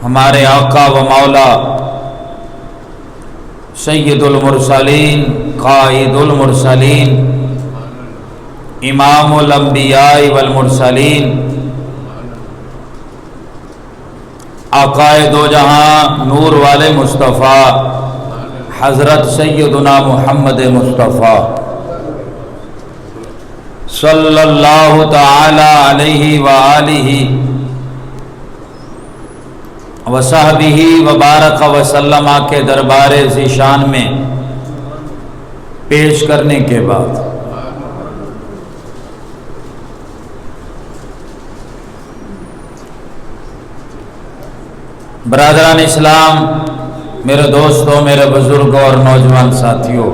ہمارے آقا و مولا سید المرسلین قائد المرسلین امام الانبیاء والمرسلین آقائے دو جہاں نور والے مصطفیٰ حضرت سیدنا محمد مصطفیٰ صلی اللہ تعالی علیہ وآلہ وصحبہ وبارک وسلم کے دربار ذیشان میں پیش کرنے کے بعد برادران اسلام، میرے دوستوں، میرے بزرگوں اور نوجوان ساتھیوں،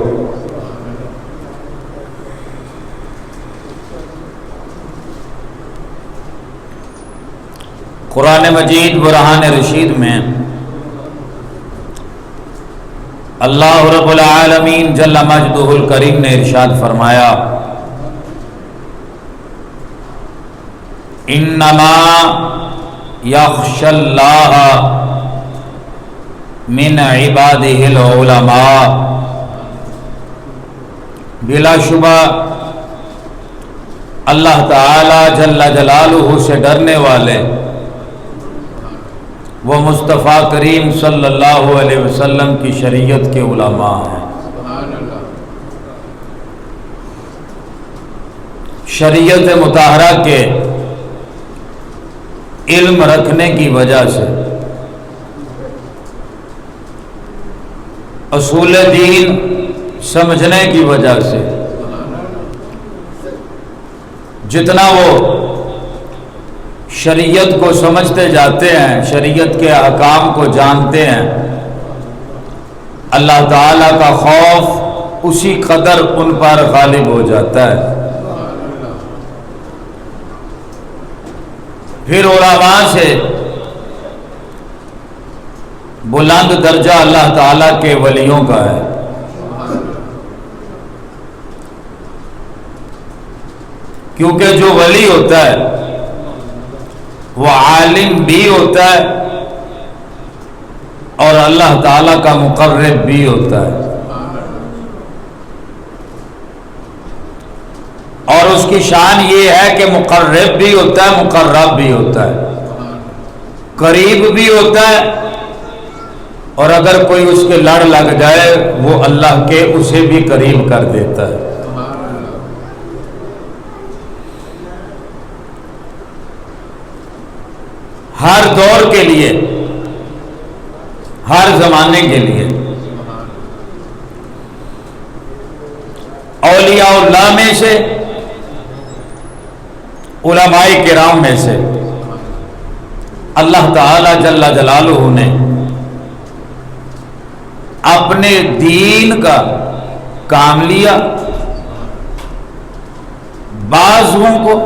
قرآن مجید برہان رشید میں اللہ رب العالمین جل مجدہ الکریم نے ارشاد فرمایا، انما یخشی اللہ من عبادہ العلماء، بلا شبہ اللہ تعالی جل جلالہ سے ڈرنے والے وہ مصطفیٰ کریم صلی اللہ علیہ وسلم کی شریعت کے علماء ہیں۔ شریعت مطہرہ کے علم رکھنے کی وجہ سے، اصول دین سمجھنے کی وجہ سے، جتنا وہ شریعت کو سمجھتے جاتے ہیں، شریعت کے احکام کو جانتے ہیں، اللہ تعالیٰ کا خوف اسی قدر ان پر غالب ہو جاتا ہے۔ پھر علماء سے بلند درجہ اللہ تعالیٰ کے ولیوں کا ہے، کیونکہ جو ولی ہوتا ہے وہ عالم بھی ہوتا ہے اور اللہ تعالیٰ کا مقرب بھی ہوتا ہے، اور اس کی شان یہ ہے کہ مقرب بھی ہوتا ہے، مقرب بھی ہوتا ہے، قریب بھی ہوتا ہے، اور اگر کوئی اس کے لڑ لگ جائے وہ اللہ کے اسے بھی قریب کر دیتا ہے۔ ہر دور کے لیے، ہر زمانے کے لیے اولیاء اللہ میں سے، علماء کرام میں سے اللہ تعالی جل جلالہ نے اپنے دین کا کام لیا، بعضوں کو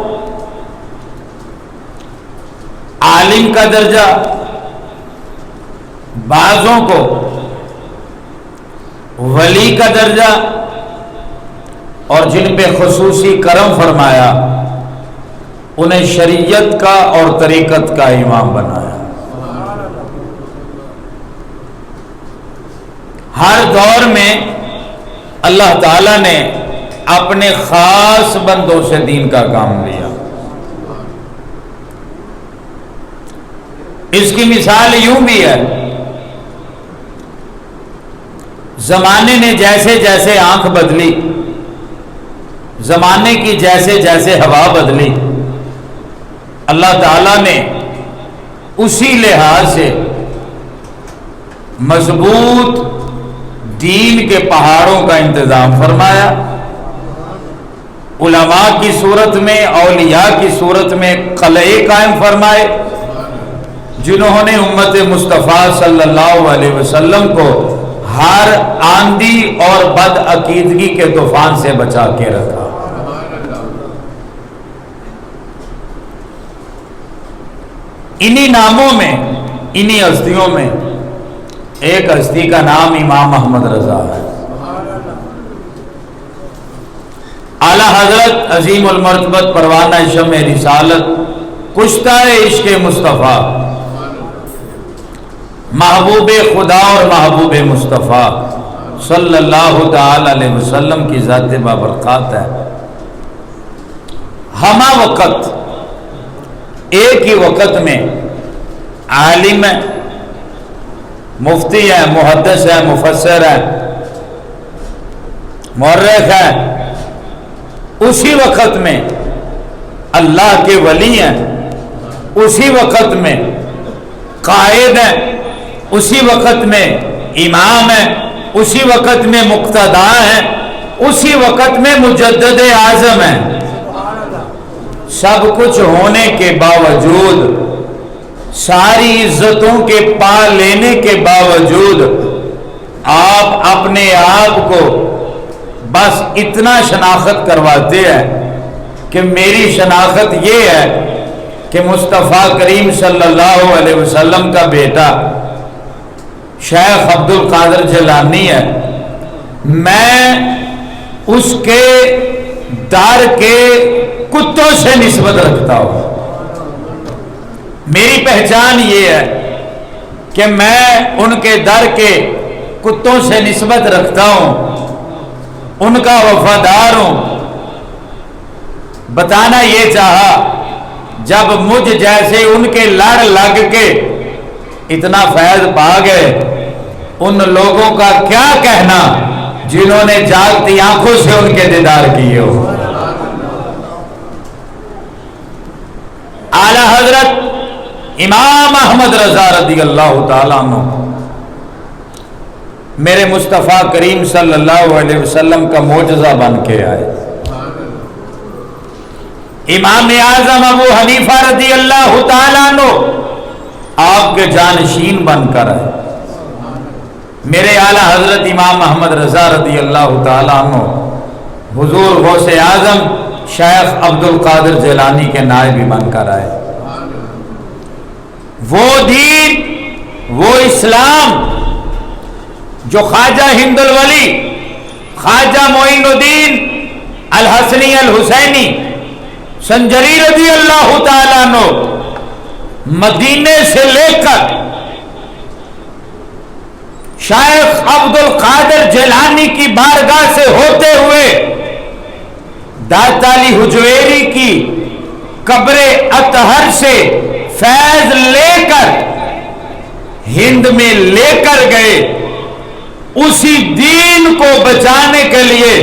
عالم کا درجہ، بعضوں کو ولی کا درجہ، اور جن پہ خصوصی کرم فرمایا انہیں شریعت کا اور طریقت کا امام بنایا۔ ہر دور میں اللہ تعالیٰ نے اپنے خاص بندوں سے دین کا کام لیا۔ اس کی مثال یوں بھی ہے، زمانے نے جیسے جیسے آنکھ بدلی، زمانے کی جیسے جیسے ہوا بدلی، اللہ تعالیٰ نے اسی لحاظ سے مضبوط دین کے پہاڑوں کا انتظام فرمایا، علماء کی صورت میں، اولیاء کی صورت میں قلعے قائم فرمائے، جنہوں نے امت مصطفیٰ صلی اللہ علیہ وسلم کو ہر آندھی اور بد عقیدگی کے طوفان سے بچا کے رکھا۔ انہی ناموں میں، انہی ہستیوں میں ایک ہستی کا نام امام احمد رضا ہے۔ اعلیٰ حضرت عظیم المرتبت پروانہ شمع رسالت کشتہ عشق مصطفیٰ محبوب خدا اور محبوب مصطفیٰ صلی اللہ تعالی علیہ وسلم کی ذات بابرکات ہے. ہمہ وقت ایک ہی وقت میں عالم ہے، مفتی ہے، محدث ہے، مفسر ہے، مورخ ہے، اسی وقت میں اللہ کے ولی ہیں، اسی وقت میں قائد ہیں، اسی وقت میں امام ہیں، اسی وقت میں مقتدا ہیں، اسی وقت میں مجدد اعظم ہیں. سب کچھ ہونے کے باوجود، ساری عزتوں کے پا لینے کے باوجود آپ اپنے آپ کو بس اتنا شناخت کرواتے ہیں کہ میری شناخت یہ ہے کہ مصطفیٰ کریم صلی اللہ علیہ وسلم کا بیٹا شیخ عبد القادر جیلانی ہے، میں اس کے در کے کتوں سے نسبت رکھتا ہوں. میری پہچان یہ ہے کہ میں ان کے در کے کتوں سے نسبت رکھتا ہوں، ان کا وفادار ہوں. بتانا یہ چاہا جب مجھ جیسے ان کے لڑ لگ کے اتنا فیض پا گئے، ان لوگوں کا کیا کہنا جنہوں نے جاگتی آنکھوں سے ان کے دیدار کیے ہو. اعلی حضرت امام احمد رضا رضی اللہ تعالیٰ عنہ میرے مصطفیٰ کریم صلی اللہ علیہ وسلم کا معجزہ بن کے آئے. امام اعظم ابو حنیفہ رضی اللہ تعالیٰ عنہ آپ کے جانشین بن کر آئے. میرے اعلی حضرت امام احمد رضا رضی اللہ تعالیٰ عنہ حضور غوث اعظم شیخ عبد القادر جیلانی کے نائب بن کر آئے. وہ دین، وہ اسلام جو خواجہ ہند الولی، خواجہ معین الدین الحسنی الحسینی سنجری رضی اللہ تعالیٰ عنہ مدینے سے لے کر شیخ عبد القادر جیلانی کی بارگاہ سے ہوتے ہوئے داتا علی حجویری کی قبر اطہر سے فیض لے کر ہند میں لے کر گئے. اسی دین کو بچانے کے لیے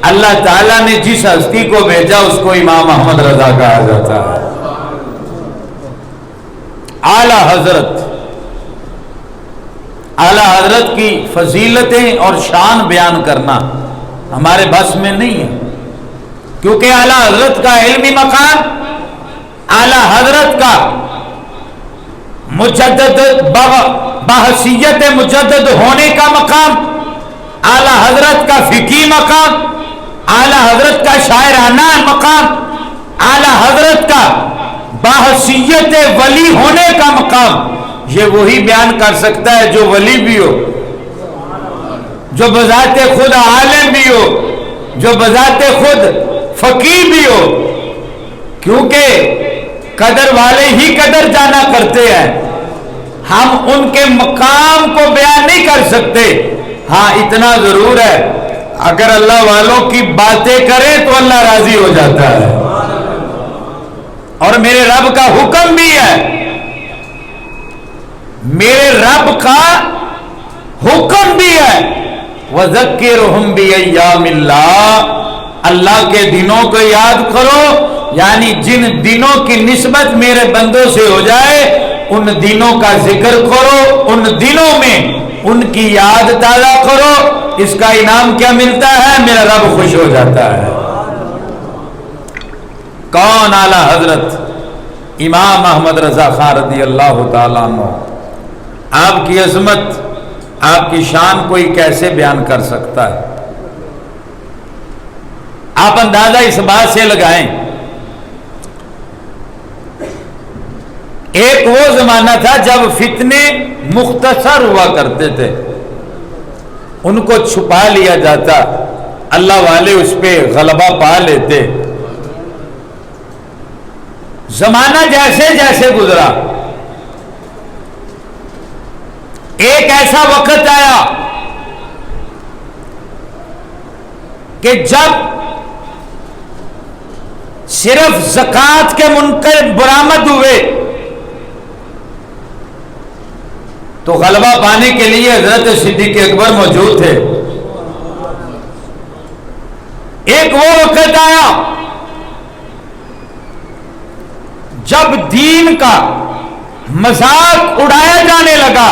اللہ تعالیٰ نے جس ہستی کو بھیجا اس کو امام احمد رضا کہا جاتا ہے. اعلی حضرت کی فضیلتیں اور شان بیان کرنا ہمارے بس میں نہیں ہے، کیونکہ اعلی حضرت کا علمی مقام، اعلی حضرت کا مجدد بحثیت مجدد ہونے کا مقام، اعلی حضرت کا فقہی مقام، اعلی حضرت کا شاعرانہ مقام، اعلی حضرت کا بحثیت ولی ہونے کا مقام، یہ وہی بیان کر سکتا ہے جو ولی بھی ہو، جو بذات خود عالم بھی ہو، جو بذات خود فقیہ بھی ہو. کیونکہ قدر والے ہی قدر جانا کرتے ہیں. ہم ان کے مقام کو بیان نہیں کر سکتے. ہاں اتنا ضرور ہے اگر اللہ والوں کی باتیں کریں تو اللہ راضی ہو جاتا ہے. اور میرے رب کا حکم بھی ہے، میرے رب کا حکم بھی ہے وَذَكِّرْهُمْ بِأَيَّامِ اللَّهِ، اللہ کے دنوں کو یاد کرو، یعنی جن دنوں کی نسبت میرے بندوں سے ہو جائے ان دنوں کا ذکر کرو، ان دنوں میں ان کی یاد تازہ کرو. اس کا انعام کیا ملتا ہے؟ میرا رب خوش ہو جاتا ہے. کون؟ اعلی حضرت امام احمد رضا خان رضی اللہ تعالیٰ عنہ. آپ کی عظمت، آپ کی شان کوئی کیسے بیان کر سکتا ہے؟ آپ اندازہ اس بات سے لگائیں، ایک وہ زمانہ تھا جب فتنے مختصر ہوا کرتے تھے، ان کو چھپا لیا جاتا، اللہ والے اس پہ غلبہ پا لیتے. زمانہ جیسے جیسے گزرا ایک ایسا وقت آیا کہ جب صرف زکوٰۃ کے منکر برآمد ہوئے تو غلبہ پانے کے لیے حضرت صدیق اکبر موجود تھے. ایک وہ وقت آیا جب دین کا مذاق اڑایا جانے لگا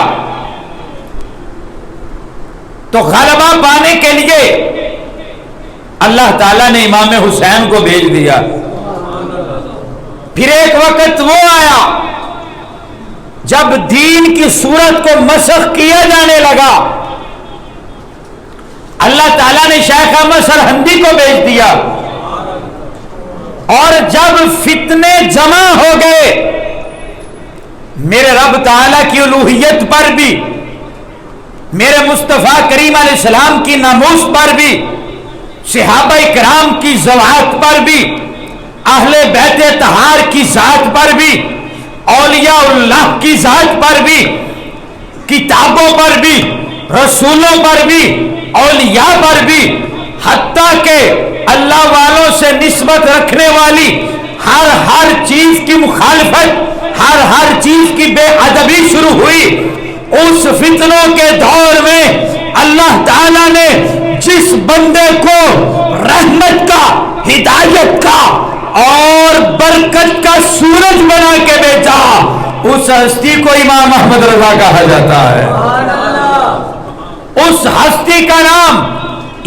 تو غلبہ پانے کے لیے اللہ تعالیٰ نے امام حسین کو بھیج دیا. پھر ایک وقت وہ آیا جب دین کی صورت کو مسخ کیا جانے لگا. اللہ تعالیٰ نے شیخ احمد سرہندی کو بھیج دیا. اور جب فتنے جمع ہو گئے میرے رب تعالیٰ کی الوہیت پر بھی، میرے مصطفیٰ کریم علیہ السلام کی ناموس پر بھی، صحابہ کرام کی ذوات پر بھی، اہل بیت طہار کی ذات پر بھی، اولیاء اللہ کی ذات پر بھی، کتابوں پر بھی، رسولوں پر بھی، اولیاء پر بھی، حتیٰ کہ اللہ والوں سے نسبت رکھنے والی ہر چیز کی مخالفت، ہر چیز کی بے ادبی شروع ہوئی. اس فتنوں کے دور میں اللہ تعالیٰ نے جس بندے کو رحمت کا، ہدایت کا اور برکت کا سورج بنا کے بیچا، اس ہستی کو امام احمد رضا کہا جاتا ہے. اس ہستی کا نام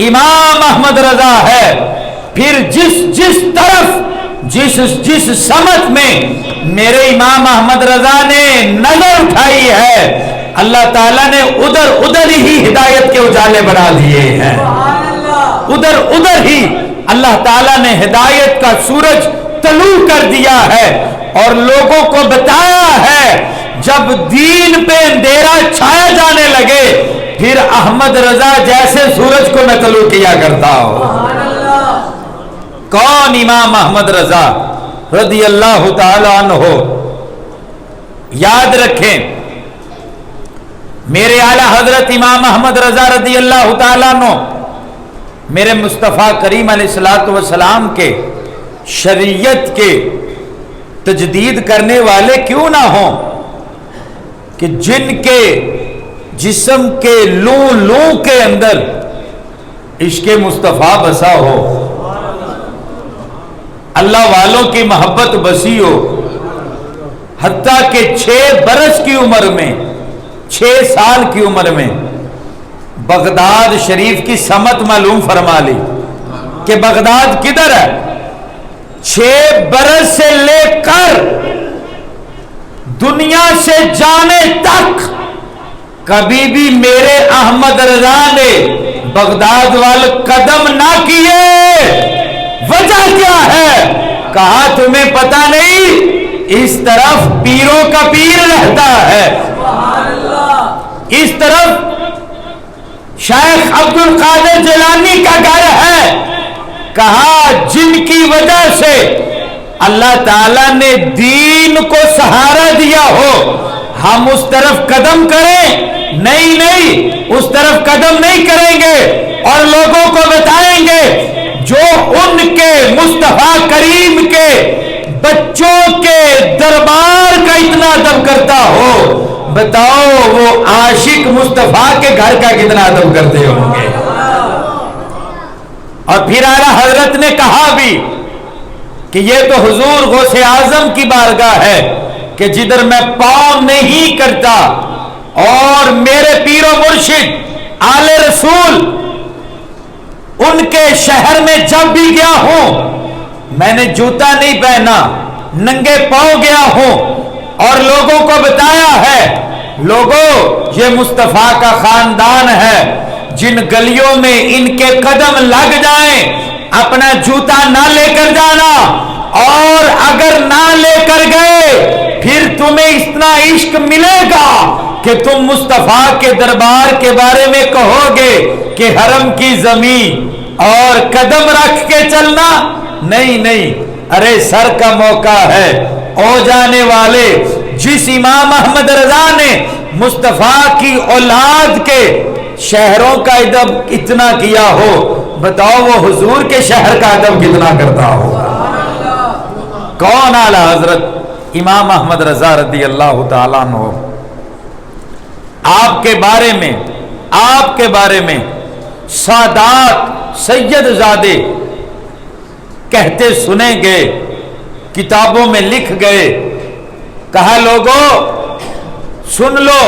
امام احمد رضا ہے. پھر جس طرف جس سمت میں میرے امام احمد رضا نے نظر اٹھائی ہے اللہ تعالیٰ نے ادھر ہی ہدایت کے اجالے بنا دیے ہیں. ادھر ہی اللہ تعالیٰ نے ہدایت کا سورج طلوع کر دیا ہے اور لوگوں کو بتایا ہے. جب دین پہ اندھیرا چھایا جانے لگے پھر احمد رضا جیسے سورج کو میں طلوع کیا کرتا ہوں. کون؟ امام احمد رضا رضی اللہ تعالی عنہ. یاد رکھیں میرے اعلیٰ حضرت امام احمد رضا رضی اللہ تعالیٰ عنہ میرے مصطفیٰ کریم علیہ الصلوۃ والسلام کے شریعت کے تجدید کرنے والے کیوں نہ ہوں کہ جن کے جسم کے لوں کے اندر عشق مصطفیٰ بسا ہو، اللہ والوں کی محبت بسی ہو. حتیٰ کہ 6 برس کی عمر میں، 6 سال کی عمر میں بغداد شریف کی سمت معلوم فرما لی کہ بغداد کدھر ہے. 6 برس سے لے کر دنیا سے جانے تک کبھی بھی میرے احمد رضا نے بغداد والے قدم نہ کیے. وجہ کیا ہے؟ کہا تمہیں پتہ نہیں اس طرف پیروں کا پیر رہتا ہے، اس طرف شیخ عبد القادر جیلانی کا گھر ہے. کہا جن کی وجہ سے اللہ تعالیٰ نے دین کو سہارا دیا ہو ہم اس طرف قدم کریں؟ نہیں اس طرف قدم نہیں کریں گے اور لوگوں کو بتائیں گے جو ان کے مصطفیٰ کریم کے بچوں کے دربار کا اتنا ادب کرتا ہو، بتاؤ وہ عاشق مصطفیٰ کے گھر کا کتنا ادب کرتے ہوں گے. اور پھر اعلیٰ حضرت نے کہا بھی کہ یہ تو حضور غوث اعظم کی بارگاہ ہے کہ جدھر میں پاؤں نہیں کرتا، اور میرے پیر و مرشد آل رسول ان کے شہر میں جب بھی گیا ہوں میں نے جوتا نہیں پہنا، ننگے پاؤں گیا ہوں اور لوگوں کو بتایا ہے لوگوں یہ مصطفیٰ کا خاندان ہے، جن گلیوں میں ان کے قدم لگ جائیں اپنا جوتا نہ لے کر جانا، اور اگر نہ لے کر گئے پھر تمہیں اتنا عشق ملے گا کہ تم مصطفیٰ کے دربار کے بارے میں کہو گے کہ حرم کی زمین اور قدم رکھ کے چلنا. نہیں ارے سر کا موقع ہے. او جانے والے جس امام احمد رضا نے مصطفیٰ کی اولاد کے شہروں کا ادب اتنا کیا ہو، بتاؤ وہ حضور کے شہر کا ادب کتنا کرتا ہوگا؟ کون؟ اعلیٰ حضرت امام احمد رضا رضی اللہ تعالیٰ عنہ آپ کے بارے میں سادات سید زادے کہتے سنے گئے، کتابوں میں لکھ گئے، کہا لوگوں سن لو،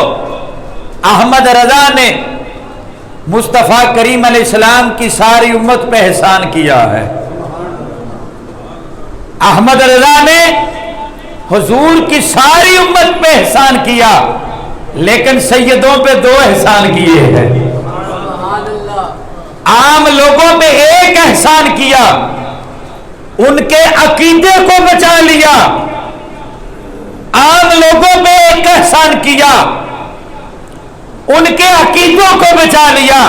احمد رضا نے مصطفیٰ کریم علیہ السلام کی ساری امت پہ احسان کیا ہے۔ احمد رضا نے حضور کی ساری امت پہ احسان کیا، لیکن سیدوں پہ 2 احسان کیے ہیں۔ عام لوگوں پہ ایک احسان کیا، ان کے عقیدے کو بچا لیا۔ عام لوگوں پہ ایک احسان کیا، ان کے عقیدوں کو بچا لیا،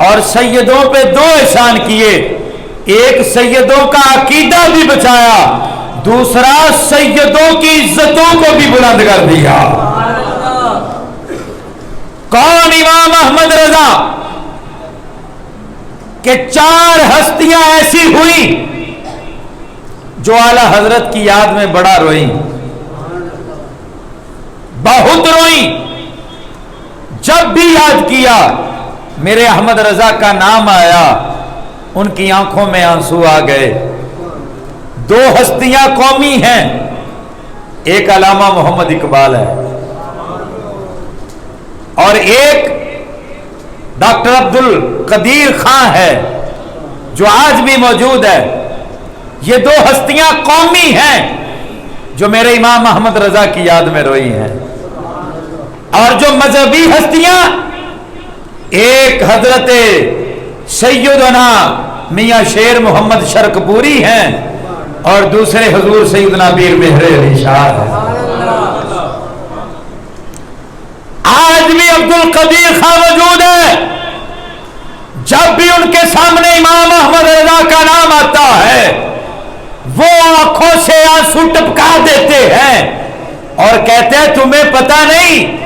اور سیدوں پہ 2 احسان کیے، ایک سیدوں کا عقیدہ بھی بچایا، دوسرا سیدوں کی عزتوں کو بھی بلند کر دیا۔ کون؟ امام احمد رضا کہ 4 ہستیاں ایسی ہوئی جو اعلیٰ حضرت کی یاد میں بڑا روئیں، بہت روئیں۔ جب بھی یاد کیا میرے احمد رضا کا نام آیا، ان کی آنکھوں میں آنسو آ گئے۔ 2 ہستیاں قومی ہیں، ایک علامہ محمد اقبال ہے اور ایک ڈاکٹر عبد القدیر خان ہے جو آج بھی موجود ہے۔ یہ 2 ہستیاں قومی ہیں جو میرے امام احمد رضا کی یاد میں روئی ہیں۔ اور جو مذہبی ہستیاں، ایک حضرت سیدنا میاں شیر محمد شرقپوری ہیں اور دوسرے حضور سیدنا پیر مہر علی شاہ ہیں۔ آج بھی عبد القدیر خان موجود ہے، جب بھی ان کے سامنے امام احمد رضا کا نام آتا ہے وہ آنکھوں سے آنسو ٹپکا دیتے ہیں اور کہتے ہیں تمہیں پتہ نہیں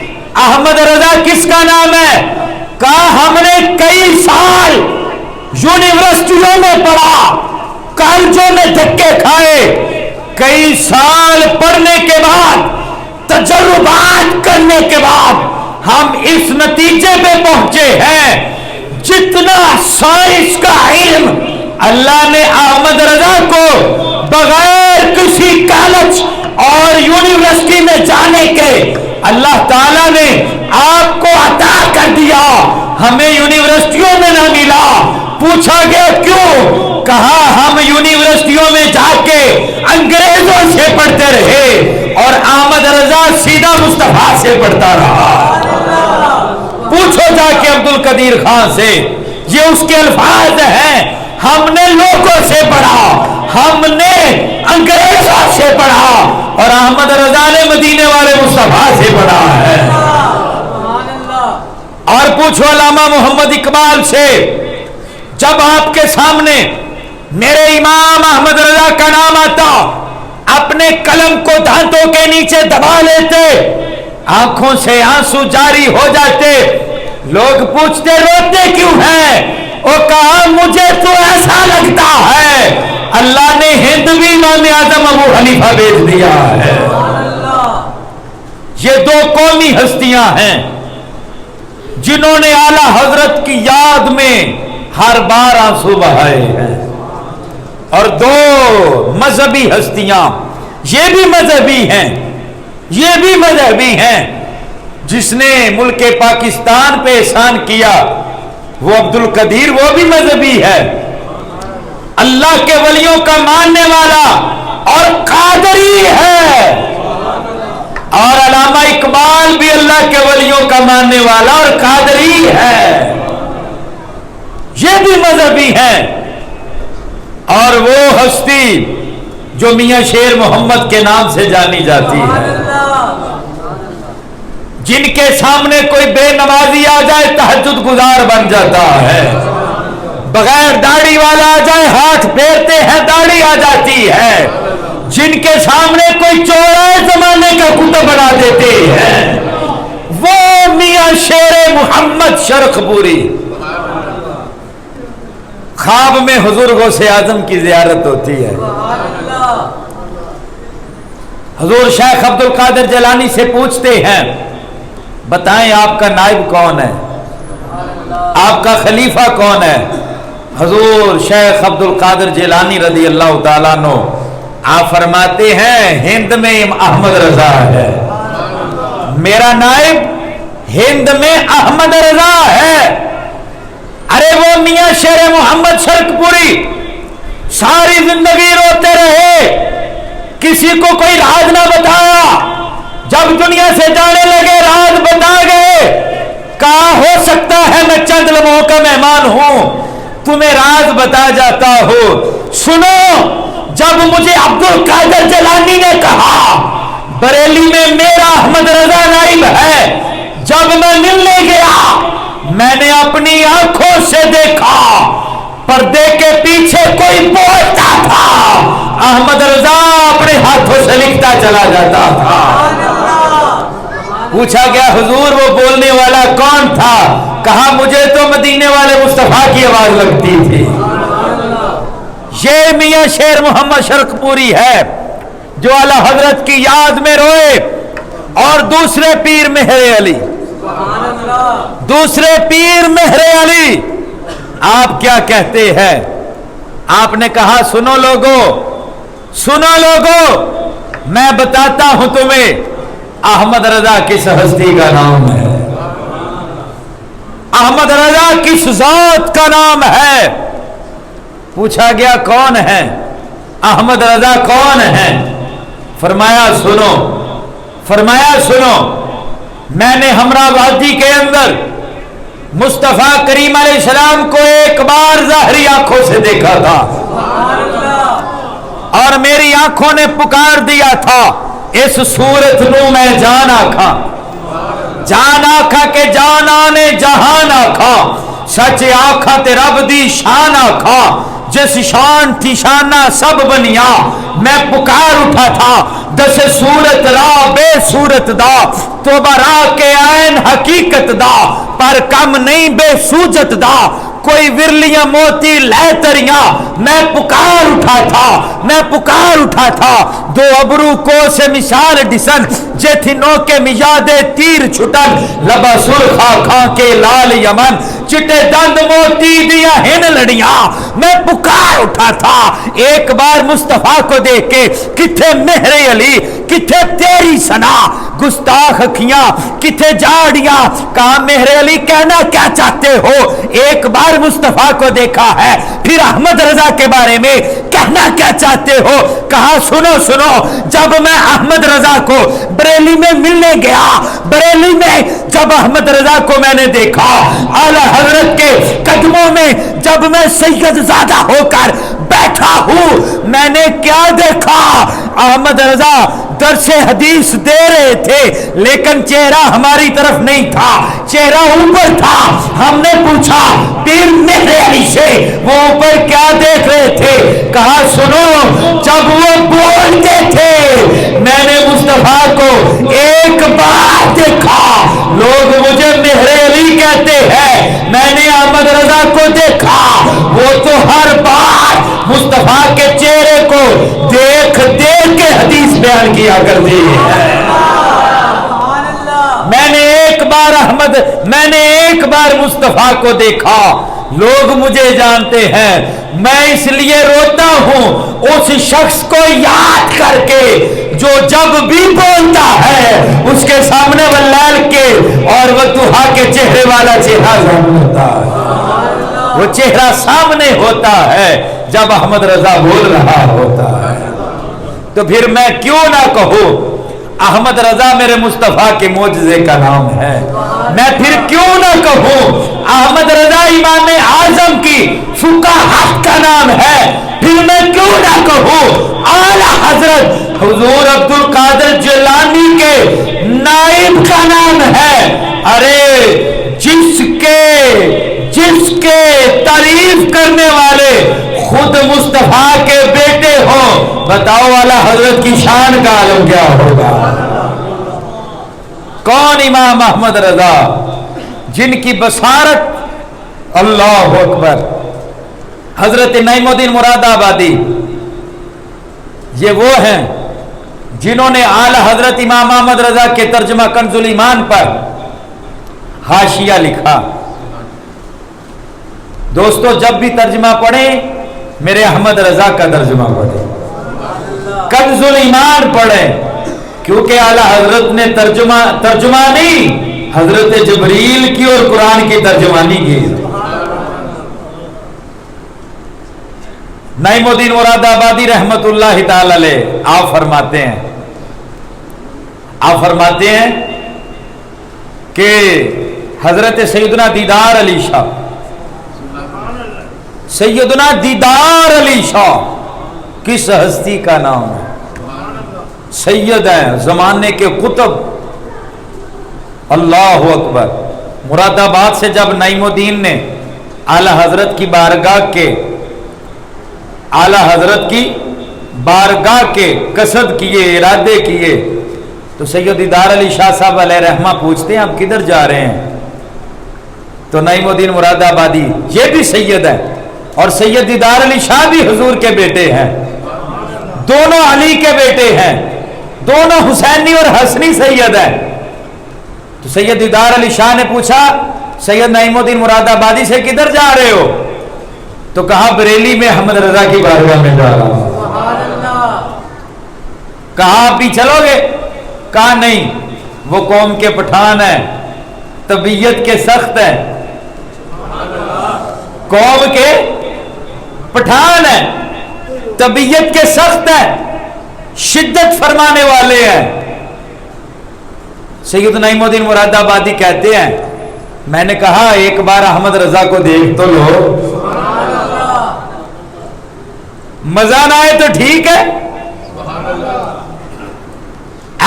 احمد رضا کس کا نام ہے؟ کہا ہم نے کئی سال یونیورسٹیوں میں پڑھا، کالجوں میں دھکے کھائے، کئی سال پڑھنے کے بعد، تجربات کرنے کے بعد ہم اس نتیجے پہ پہنچے ہیں جتنا سائنس کا علم اللہ نے احمد رضا کو بغیر کسی کالج اور یونیورسٹی میں جانے کے اللہ تعالیٰ نے آپ کو عطا کر دیا، ہمیں یونیورسٹیوں میں نہ ملا۔ پوچھا گیا کیوں؟ کہا ہم یونیورسٹیوں میں جا کے انگریزوں سے پڑھتے رہے اور احمد رضا سیدھا مصطفیٰ سے پڑھتا رہا۔ پوچھو جا کے عبد القدیر خان سے، یہ اس کے الفاظ ہیں، ہم نے لوگوں سے پڑھا، ہم نے انگریزوں سے پڑھا اور احمد رضا نے مدینے والے مصطفیٰ سے پڑھا ہے۔ اور پوچھو علامہ محمد اقبال سے، جب آپ کے سامنے میرے امام احمد رضا کا نام آتا اپنے قلم کو دانتوں کے نیچے دبا لیتے، آنکھوں سے آنسو جاری ہو جاتے، لوگ پوچھتے روتے کیوں ہیں؟ وہ کہا مجھے تو ایسا لگتا ہے اللہ نے ہندوی امام اعظم ابو حنیفہ بھیج دیا ہے۔ یہ 2 قومی ہستیاں ہیں جنہوں نے اعلیٰ حضرت کی یاد میں ہر بار آنسو بہائے ہیں۔ اور 2 مذہبی ہستیاں، یہ بھی مذہبی ہیں، یہ بھی مذہبی ہیں، جس نے ملک پاکستان پہ احسان کیا وہ عبد القدیر، وہ بھی مذہبی ہے، اللہ کے ولیوں کا ماننے والا اور قادری ہے، اور علامہ اقبال بھی اللہ کے ولیوں کا ماننے والا اور قادری ہے، یہ بھی مذہبی ہیں۔ اور وہ ہستی جو میاں شیر محمد کے نام سے جانی جاتی ہے، جن کے سامنے کوئی بے نمازی آ جائے تہجد گزار بن جاتا ہے، بغیر داڑھی والا آ جائے ہاتھ پھیرتے ہیں داڑھی آ جاتی ہے، جن کے سامنے کوئی چورائے زمانے کا کتب بنا دیتے ہیں، شیر محمد شرخ پوری. خواب میں حضور غوث اعظم کی زیارت ہوتی ہے. حضور شیخ عبد القادر جیلانی سے پوچھتے ہیں بتائیں آپ کا نائب کون ہے, آپ کا خلیفہ کون ہے؟ حضور شیخ عبد القادر جیلانی رضی اللہ تعالیٰ عنہ آپ فرماتے ہیں ہند میں احمد رضا ہے, میرا نائب ہند میں احمد رضا ہے. ارے وہ میاں شیر محمد شرخ پوری ساری زندگی روتے رہے, کسی کو کوئی راز نہ بتایا, جب دنیا سے جانے لگے راز بتا گئے. کہا ہو سکتا ہے میں چند لمحوں کا مہمان ہوں, تمہیں راز بتا جاتا ہوں. سنو, جب مجھے عبد القادر جیلانی نے کہا بریلی میں میرا احمد رضا نائب ہے, جب میں ملنے گیا میں نے اپنی آنکھوں سے دیکھا پردے کے پیچھے کوئی بولتا تھا, احمد رضا اپنے ہاتھوں سے لکھتا چلا جاتا تھا. پوچھا گیا حضور وہ بولنے والا کون تھا؟ کہا مجھے تو مدینے والے مصطفیٰ کی آواز لگتی تھی. یہ میاں شیر محمد شرخ پوری ہے جو اعلیٰ حضرت کی یاد میں روئے. اور دوسرے پیر مہر علی, دوسرے پیر مہر علی آپ کیا کہتے ہیں؟ آپ نے کہا سنو لوگو, سنو لوگو, میں بتاتا ہوں تمہیں احمد رضا کس ہستی کا نام ہے, احمد رضا کس ذات کا نام ہے. پوچھا گیا کون ہے احمد رضا, کون ہے؟ فرمایا سنو, فرمایا سنو, میں نے ہمراہ وادی کے اندر مصطفیٰ کریم علیہ السلام کو ایک بار ظاہری آنکھوں سے دیکھا تھا اور میری آنکھوں نے پکار دیا تھا اس صورت نو میں جان آکھا, جان آکھا کہ جان آنے جہان آکھا, سچ آکھا تے رب دی شان آکھا, جس شان تھی شانہ سب بنیا, میں پکار اٹھا تھا دس صورت را بے صورت دا, تو برا کے عین حقیقت دا, پر کم نہیں بے سوجت دا, کوئی ورلیاں موتی لے تریاں, میں پکار اٹھا تھا, میں پکار اٹھا تھا. دو ابرو کو سے مثال ڈسن جے تھی نو کے میادے تیر چھٹن, لبا سرخا کھان کے لال یمن, چٹے دند موتی دیا ہن لڑیاں, میں پکار اٹھا تھا. ایک بار مصطفیٰ کو دیکھ کے کتھے مہر علی, کتھے تیری سنا, گستاخ اکھیاں کتھے جاڑیاں. کہا مہر علی کہنا کیا چاہتے ہو؟ ایک بار مصطفیٰ کو دیکھا ہے, پھر احمد رضا کے بارے میں کہنا کیا چاہتے ہو؟ کہا سنو سنو, جب میں احمد رضا کو بریلی میں ملنے گیا, بریلی میں جب احمد رضا کو میں نے دیکھا اعلیٰ حضرت کے قدموں میں, جب میں سید زادہ ہو کر بیٹھا ہوں, میں نے کیا دیکھا؟ احمد رضا درس حدیث دے رہے تھے لیکن چہرہ ہماری طرف نہیں تھا, چہرہ اوپر تھا. ہم نے پوچھا پیر مہر علی سے وہ اوپر کیا دیکھ رہے تھے؟ کہا سنو, جب وہ بولتے تھے میں نے مصطفیٰ کو ایک بار دیکھا. لوگ مجھے مہر علی کہتے ہیں, میں نے احمد رضا کو دیکھا, وہ تو ہر بار مصطفیٰ کے چہرے کو دیکھ دیکھ کے حدیث بیان کیا کرتے ہیں. میں نے ایک بار مصطفیٰ کو دیکھا, لوگ مجھے جانتے ہیں, میں اس لیے روتا ہوں اس شخص کو یاد کر کے جو جب بھی بولتا ہے اس کے سامنے واللیل کے اور وضحیٰ کے چہرے والا چہرہ ظاہر ہوتا ہے. وہ چہرہ سامنے ہوتا ہے جب احمد رضا بول رہا ہوتا ہے. تو پھر میں کیوں نہ کہوں احمد رضا میرے مصطفیٰ کے معجزے کا نام ہے. میں پھر کیوں نہ کہوں احمد رضا امام اعظم کی فقاہت کا نام ہے. پھر میں کیوں نہ کہوں اعلیٰ حضرت حضور عبد القادر جیلانی کے نائب کا نام ہے. ارے جس کے تعریف کرنے والے خود مصطفیٰ کے بیٹے ہوں, بتاؤ اعلیٰ حضرت کی شان کا عالم کیا ہوگا؟ کون امام احمد رضا؟ جن کی بصارت، اللہ اکبر، حضرت نعیم الدین مراد آبادی، یہ وہ ہیں جنہوں نے اعلی حضرت امام احمد رضا کے ترجمہ کنز الایمان پر حاشیہ لکھا۔ دوستو جب بھی ترجمہ پڑھیں میرے احمد رضا کا ترجمہ پڑھیں، کنز الایمان پڑھیں، کیونکہ اعلی حضرت نے ترجمانی حضرت جبریل کی اور قرآن کی ترجمانی کی۔ نعیم الدین مراد آبادی رحمت اللہ تعالی علیہ آپ فرماتے ہیں کہ حضرت سیدنا دیدار علی شاہ، سیدنا دیدار علی شاہ کس ہستی کا نام ہے؟ سید ہیں، زمانے کے قطب، اللہ اکبر۔ مراد آباد سے جب نعیم الدین نے اعلی حضرت کی بارگاہ کے قصد کیے، ارادے کیے، تو سید دیدار علی شاہ صاحب علیہ رحمہ پوچھتے ہیں آپ کدھر جا رہے ہیں؟ تو نعیم الدین مراد آبادی یہ بھی سید ہے اور سید دیدار علی شاہ بھی حضور کے بیٹے ہیں، دونوں علی کے بیٹے ہیں، دونوں حسینی اور حسنی سید ہیں۔ تو سید دیدار علی شاہ نے پوچھا سید نعیم الدین مراد آبادی سے کدھر جا رہے ہو؟ تو کہا بریلی میں احمد رضا کی بارگاہ میں جا رہا ہوں۔ کہا آپ بھی چلو گے؟ کہا نہیں، وہ قوم کے پٹھان ہیں، طبیعت کے سخت ہیں، قوم کے پٹھان ہیں، طبیعت کے سخت ہیں، شدت فرمانے والے ہیں۔ سید نعیم الدین مراد آبادی کہتے ہیں میں نے کہا ایک بار احمد رضا کو دیکھ تو لو، مزہ نہ آئے تو ٹھیک ہے۔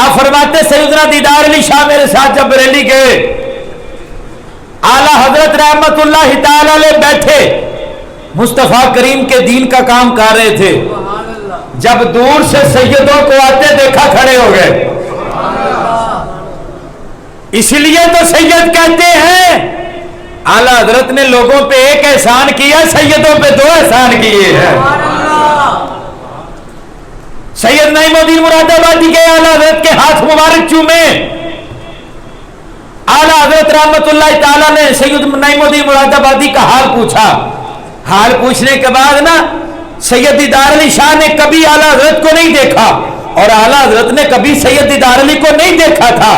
آپ فرماتے سیدنا دیدار علی شاہ میرے ساتھ جب بریلی گئے، اعلی حضرت رحمت اللہ تعالی علیہ بیٹھے مصطفیٰ کریم کے دین کا کام کر رہے تھے، جب دور سے سیدوں کو آتے دیکھا کھڑے ہو گئے۔ اس لیے تو سید کہتے ہیں اعلی حضرت نے لوگوں پہ ایک احسان کیا، سیدوں پہ دو احسان کیے ہیں۔ سید نعیم الدین مراد آبادی کے اعلی حضرت کے ہاتھ مبارک چومے، اعلی حضرت رحمت اللہ تعالیٰ نے سید نعیم الدین مراد آبادی کا حال پوچھا۔ حال پوچھنے کے بعد نا سید دیدار علی شاہ نے کبھی اعلی حضرت کو نہیں دیکھا اور اعلی حضرت نے کبھی سید دیدار علی کو نہیں دیکھا تھا۔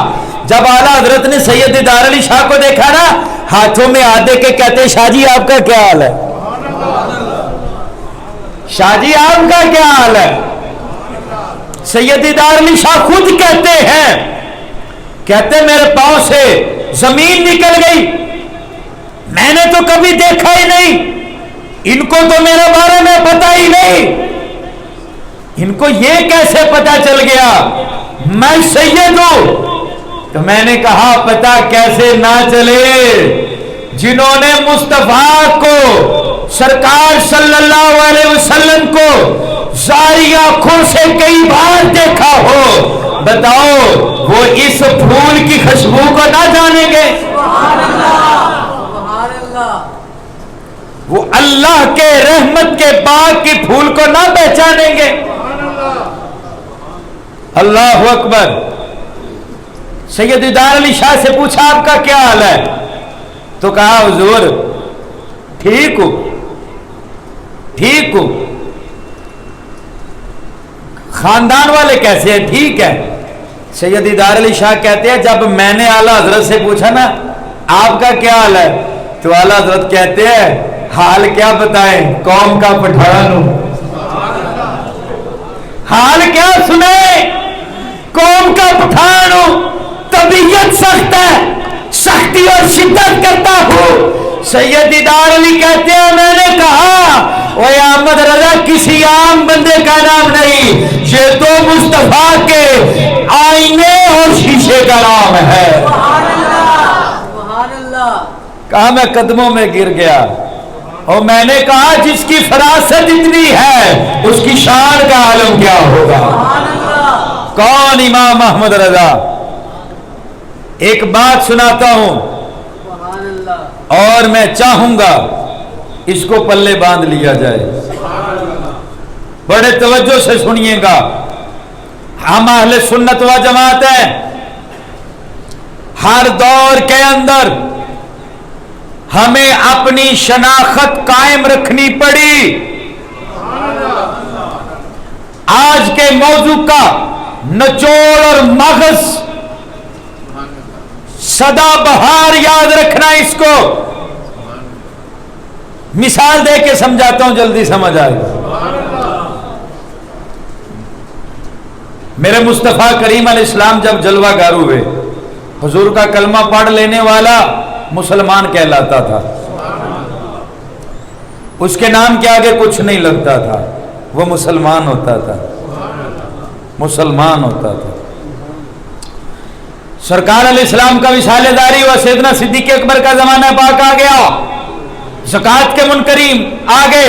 جب اعلی حضرت نے سید دیدار علی شاہ کو دیکھا نا، ہاتھوں میں ہاتھ دے کے کہتے شاہ جی آپ کا کیا حال ہے؟ شاہ جی آپ کا کیا حال ہے؟ سید دیدار علی شاہ خود کہتے ہیں، کہتے میرے پاؤں سے زمین نکل گئی، میں نے تو کبھی دیکھا ہی نہیں، ان کو تو میرے بارے میں پتہ ہی نہیں، ان کو یہ کیسے پتہ چل گیا میں سید ہوں؟ تو میں نے کہا پتہ کیسے نہ چلے، جنہوں نے مصطفیٰ کو سرکار صلی اللہ علیہ وسلم کو ظاہری آنکھوں سے کئی بار دیکھا ہو، بتاؤ وہ اس پھول کی خوشبو کو نہ جانیں گے؟ وہ اللہ کے رحمت کے باغ کی پھول کو نہ پہچانیں گے؟ اللہ اکبر۔ سید دیدار علی شاہ سے پوچھا آپ کا کیا حال ہے؟ تو کہا حضور ٹھیک ہوں، ٹھیک ہوں۔ خاندان والے کیسے ہیں؟ ٹھیک ہے۔ سید دیدار علی شاہ کہتے ہیں جب میں نے اعلی حضرت سے پوچھا نا آپ کا کیا حال ہے، تو اعلی حضرت کہتے ہیں حال کیا بتائیں، قوم کا پٹھان ہوں۔ حال کیا سنیں، قوم کا پٹھان ہوں، طبیعت سخت ہے، سختی اور شدت کرتا ہوں۔ سید دیدار علی کہتے ہیں میں نے کہا اوے احمد رضا کسی عام بندے کا نام نہیں، یہ تو مصطفیٰ کے آئینے اور شیشے کا نام ہے۔ کہا میں قدموں میں گر گیا اور میں نے کہا جس کی فراست اتنی ہے اس کی شان کا عالم کیا ہوگا؟ کون؟ امام احمد رضا۔ ایک بات سناتا ہوں، اور میں چاہوں گا اس کو پلے باندھ لیا جائے. بڑے توجہ سے سنیے گا. ہم اہل سنت و جماعت ہیں. ہر دور کے اندر ہمیں اپنی شناخت قائم رکھنی پڑی. آج کے موضوع کا نچوڑ اور مغز سدا بہار یاد رکھنا. اس کو مثال دے کے سمجھاتا ہوں, جلدی سمجھ آئے گا. میرے مصطفیٰ کریم علیہ السلام جب جلوہ گر ہوئے, حضور کا کلمہ پڑھ لینے والا مسلمان کہلاتا تھا. اس کے نام کے آگے کچھ نہیں لگتا تھا, وہ مسلمان ہوتا تھا. مسلمان ہوتا تھا. سرکار علیہ السلام کا وصال داری ہوا, سیدنا صدیق اکبر کا زمانہ پاک آ گیا. زکوٰۃ کے منکرین آگے,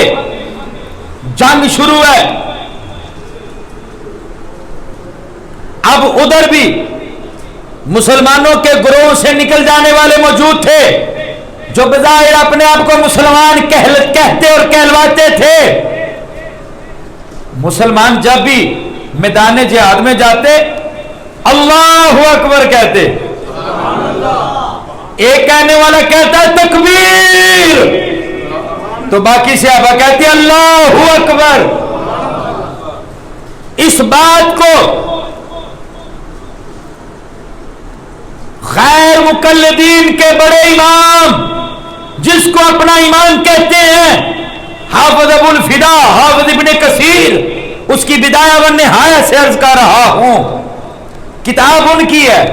جنگ شروع ہے. اب ادھر بھی مسلمانوں کے گروہ سے نکل جانے والے موجود تھے جو بظاہر اپنے آپ کو مسلمان کہتے اور کہلواتے تھے. مسلمان جب بھی میدان جہاد میں جاتے اللہ اکبر کہتے, ایک کہنے والا کہتا ہے تکبیر, تو باقی صحابہ کہتے ہیں اللہ اکبر. اس بات کو غیر مقلدین کے بڑے امام, جس کو اپنا امام کہتے ہیں, حافظ ابو الفدا حافظ ابن کثیر, اس کی بدایہ و نہایہ سے عرض کر رہا ہوں, کتاب ان کی ہے.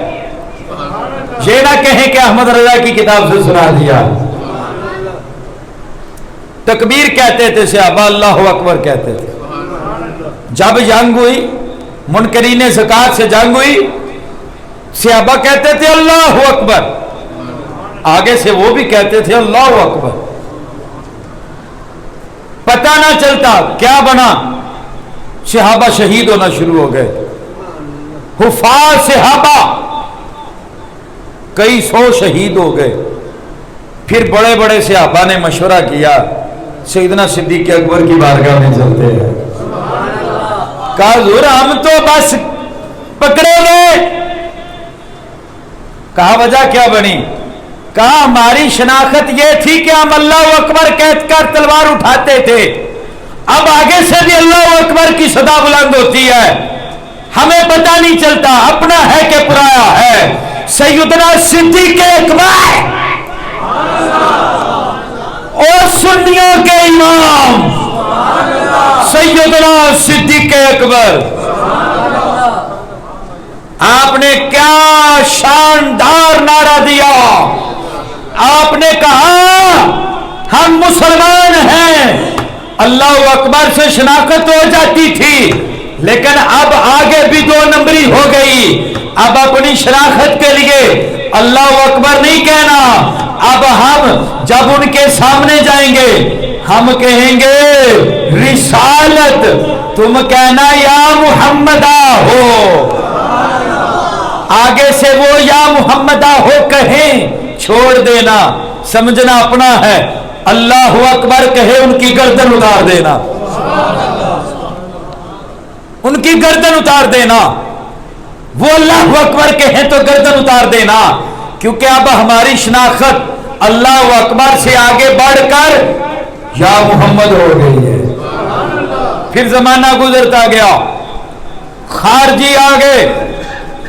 یہ نہ کہیں کہ احمد رضا کی کتاب سے سنا دیا. تکبیر کہتے تھے صحابہ, اللہ اکبر کہتے تھے. جب جنگ ہوئی, منکرین زکوٰۃ سے جنگ ہوئی, صحابہ کہتے تھے اللہ اکبر, آگے سے وہ بھی کہتے تھے اللہ اکبر. پتہ نہ چلتا کیا بنا, صحابہ شہید ہونا شروع ہو گئے. حفاظ صحابہ کئی سو شہید ہو گئے. پھر بڑے بڑے صحابہ نے مشورہ کیا, سیدنا صدیق اکبر کی بارگاہ میں چلتے ہیں. کہا حضور ہم تو بس پکڑے گئے. کہا وجہ کیا بنی؟ کہا ہماری شناخت یہ تھی کہ ہم اللہ اکبر کہہ کر تلوار اٹھاتے تھے, اب آگے سے بھی اللہ اکبر کی صدا بلند ہوتی ہے, ہمیں پتہ نہیں چلتا اپنا ہے کہ پرایا ہے. سیدنا صدیق اکبر اور سنیوں کے امام سیدنا صدیق اکبر, آپ نے کیا شاندار نعرہ دیا. آپ نے کہا ہم مسلمان ہیں. اللہ اکبر سے شناخت ہو جاتی تھی, لیکن اب آگے بھی 2 نمبری ہو گئی. اب اپنی شناخت کے لیے اللہ اکبر نہیں کہنا. اب ہم جب ان کے سامنے جائیں گے ہم کہیں گے رسالت, تم کہنا یا محمدہ ہو. آگے سے وہ یا محمدہ ہو کہیں, چھوڑ دینا, سمجھنا اپنا ہے. اللہ اکبر کہے ان کی گردن اتار دینا, ان کی گردن اتار دینا. وہ اللہ اکبر کہیں تو گردن اتار دینا, کیونکہ اب ہماری شناخت اللہ اکبر سے آگے بڑھ کر یا محمد ہو گئی ہے. پھر زمانہ گزرتا گیا, خارجی آگے,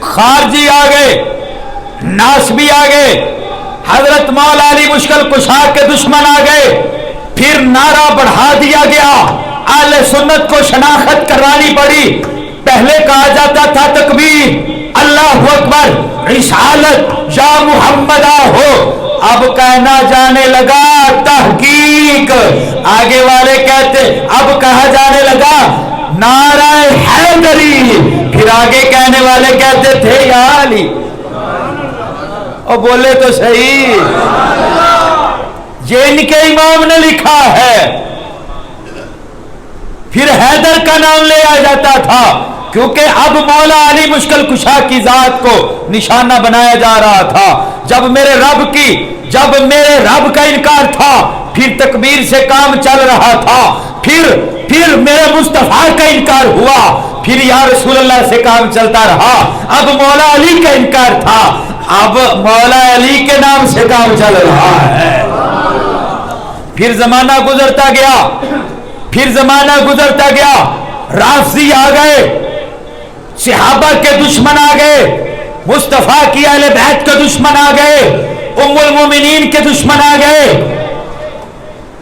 خارجی آگے, ناسبی آگے, حضرت مولا علی مشکل کشا کے دشمن آگئے. پھر نعرہ بڑھا دیا گیا, اہل سنت کو شناخت کرانی پڑی. پہلے کہا جاتا تھا تکبیر, اللہ اکبر, رسالت, یا محمدہ ہو. اب کہنا جانے لگا تحقیق. آگے والے کہتے, اب کہا جانے لگا نعرہ حیدری. پھر آگے کہنے والے کہتے تھے یا علی. اور بولے تو صحیح, یہ ان کے امام نے لکھا ہے. پھر حیدر کا نام لیا جاتا تھا کیونکہ اب مولا علی مشکل کشا کی ذات کو نشانہ بنایا جا رہا تھا. جب میرے رب کا انکار تھا، پھر تکبیر سے کام چل رہا تھا، پھر میرے مصطفیٰ کا انکار ہوا، پھر یا رسول اللہ سے کام چلتا رہا. اب مولا علی کا انکار تھا، اب مولا علی کے نام سے کام چل رہا ہے. پھر زمانہ گزرتا گیا، رافضی آ گئے، صحابہ کے دشمن آ گئے، مصطفیٰ کی اہل بیت کے دشمن آ گئے، ام المومنین کے دشمن آ گئے.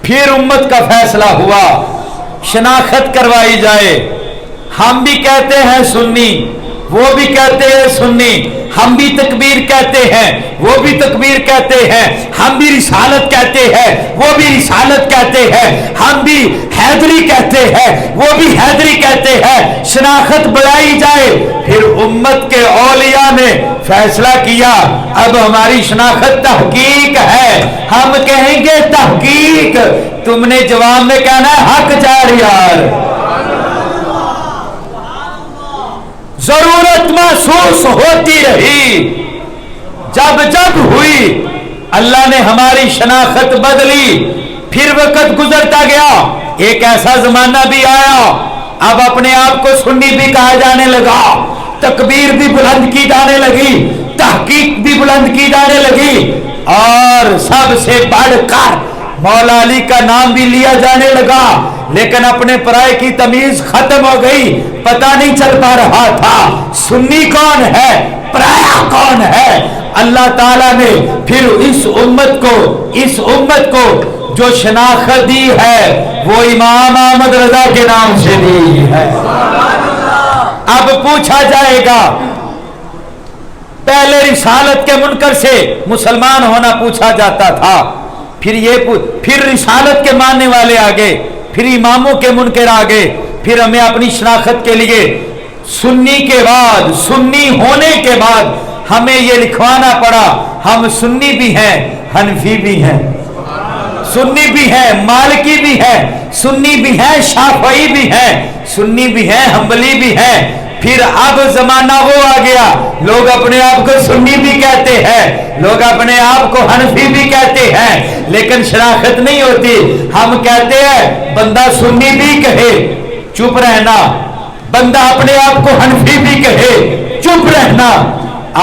پھر امت کا فیصلہ ہوا، شناخت کروائی جائے. ہم بھی کہتے ہیں سنی، وہ بھی کہتے ہیں سنی. ہم بھی تکبیر کہتے ہیں، وہ بھی تکبیر کہتے ہیں. ہم بھی رسالت کہتے ہیں، وہ بھی رسالت کہتے ہیں. ہم بھی حیدری کہتے ہیں، وہ بھی حیدری کہتے ہیں. شناخت بڑھائی جائے. پھر امت کے اولیاء نے فیصلہ کیا اب ہماری شناخت تحقیق ہے، ہم کہیں گے تحقیق. تم نے جواب میں کہنا ہے حق جار یار. ضرورت محسوس ہوتی رہی، جب ہوئی اللہ نے ہماری شناخت بدلی. پھر وقت گزرتا گیا، ایک ایسا زمانہ بھی آیا اب اپنے آپ کو سنی بھی کہا جانے لگا، تکبیر بھی بلند کی جانے لگی، تحقیق بھی بلند کی جانے لگی، اور سب سے بڑھ کر مولا علی کا نام بھی لیا جانے لگا. لیکن اپنے پرائے کی تمیز ختم ہو گئی، پتہ نہیں چل پا رہا تھا سنی کون ہے، پرایا کون ہے. اللہ تعالیٰ نے پھر اس امت کو جو شناخت دی ہے وہ امام احمد رضا کے نام سے دی ہے. اب پوچھا جائے گا، پہلے رسالت کے منکر سے مسلمان ہونا پوچھا جاتا تھا، پھر رسالت کے ماننے والے آگے، پھر اماموں کے منکر آگے، پھر ہمیں اپنی شناخت کے لیے سنی ہونے کے بعد ہمیں یہ لکھوانا پڑا ہم سنی بھی ہیں، حنفی بھی ہیں، سنی بھی ہیں، مالکی بھی ہیں، سنی بھی ہیں، شافعی بھی ہیں، سنی بھی ہیں، حنبلی بھی ہیں. پھر اب زمانہ وہ آ گیا، لوگ اپنے آپ کو سنی بھی کہتے ہیں، لوگ اپنے آپ کو حنفی بھی کہتے ہیں، لیکن شناخت نہیں ہوتی. ہم کہتے ہیں بندہ سنی بھی کہے چپ رہنا، بندہ اپنے آپ کو حنفی بھی کہے چپ رہنا،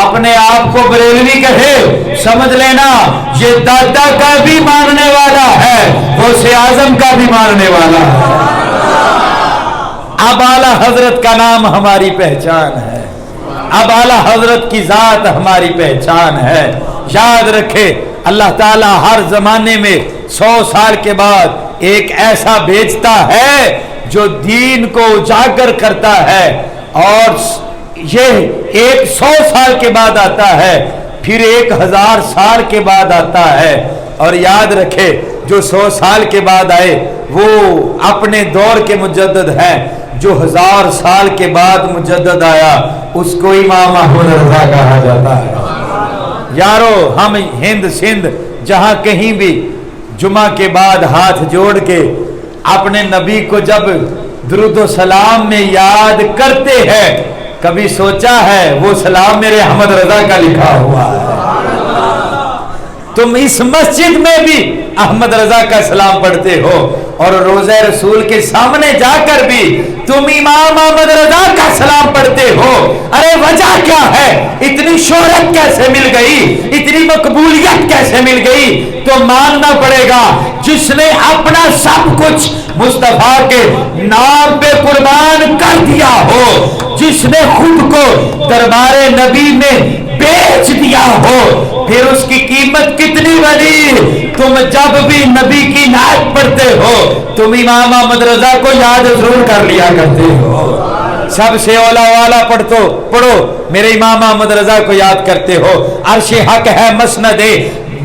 اپنے آپ کو بریلوی کہے سمجھ لینا یہ دادا کا بھی ماننے والا ہے، غوث اعظم کا بھی ماننے والا ہے. اب اعلیٰ حضرت کا نام ہماری پہچان ہے، اب اعلیٰ حضرت کی ذات ہماری پہچان ہے. یاد رکھے اللہ تعالیٰ ہر زمانے میں 100 سال کے بعد ایک ایسا بھیجتا ہے جو دین کو اجاگر کرتا ہے، اور یہ ایک 100 سال کے بعد آتا ہے، پھر 1000 سال کے بعد آتا ہے. اور یاد رکھے جو 100 سال کے بعد آئے وہ اپنے دور کے مجدد ہیں، جو 1000 سال کے بعد مجدد آیا اس کو امام احمد رضا کہا جاتا ہے. یارو ہم ہند سندھ جہاں کہیں بھی جمعہ کے بعد ہاتھ جوڑ کے اپنے نبی کو جب درود و سلام میں یاد کرتے ہیں، کبھی سوچا ہے وہ سلام میرے احمد رضا کا لکھا ہوا ہے؟ تم اس مسجد میں بھی احمد رضا کا سلام پڑھتے ہو، اور روضہ رسول کے سامنے جا کر بھی تم امام احمد رضا کا سلام پڑھتے ہو. ارے وجہ کیا ہے؟ اتنی شہرت کیسے مل گئی، اتنی مقبولیت کیسے مل گئی؟ تو ماننا پڑے گا جس نے اپنا سب کچھ مصطفیٰ کے نام پہ قربان کر دیا ہو، جس نے خود کو دربار نبی میں بیچ دیا ہو، پھر اس کی قیمت کتنی بڑی. تم جب بھی نبی کی نعت پڑھتے ہو تم امام احمد رضا کو یاد ضرور کر لیا کرتے ہو. سب سے اولا والا پڑھو میرے امام احمد رضا کو یاد کرتے ہو. عرش حق ہے مسند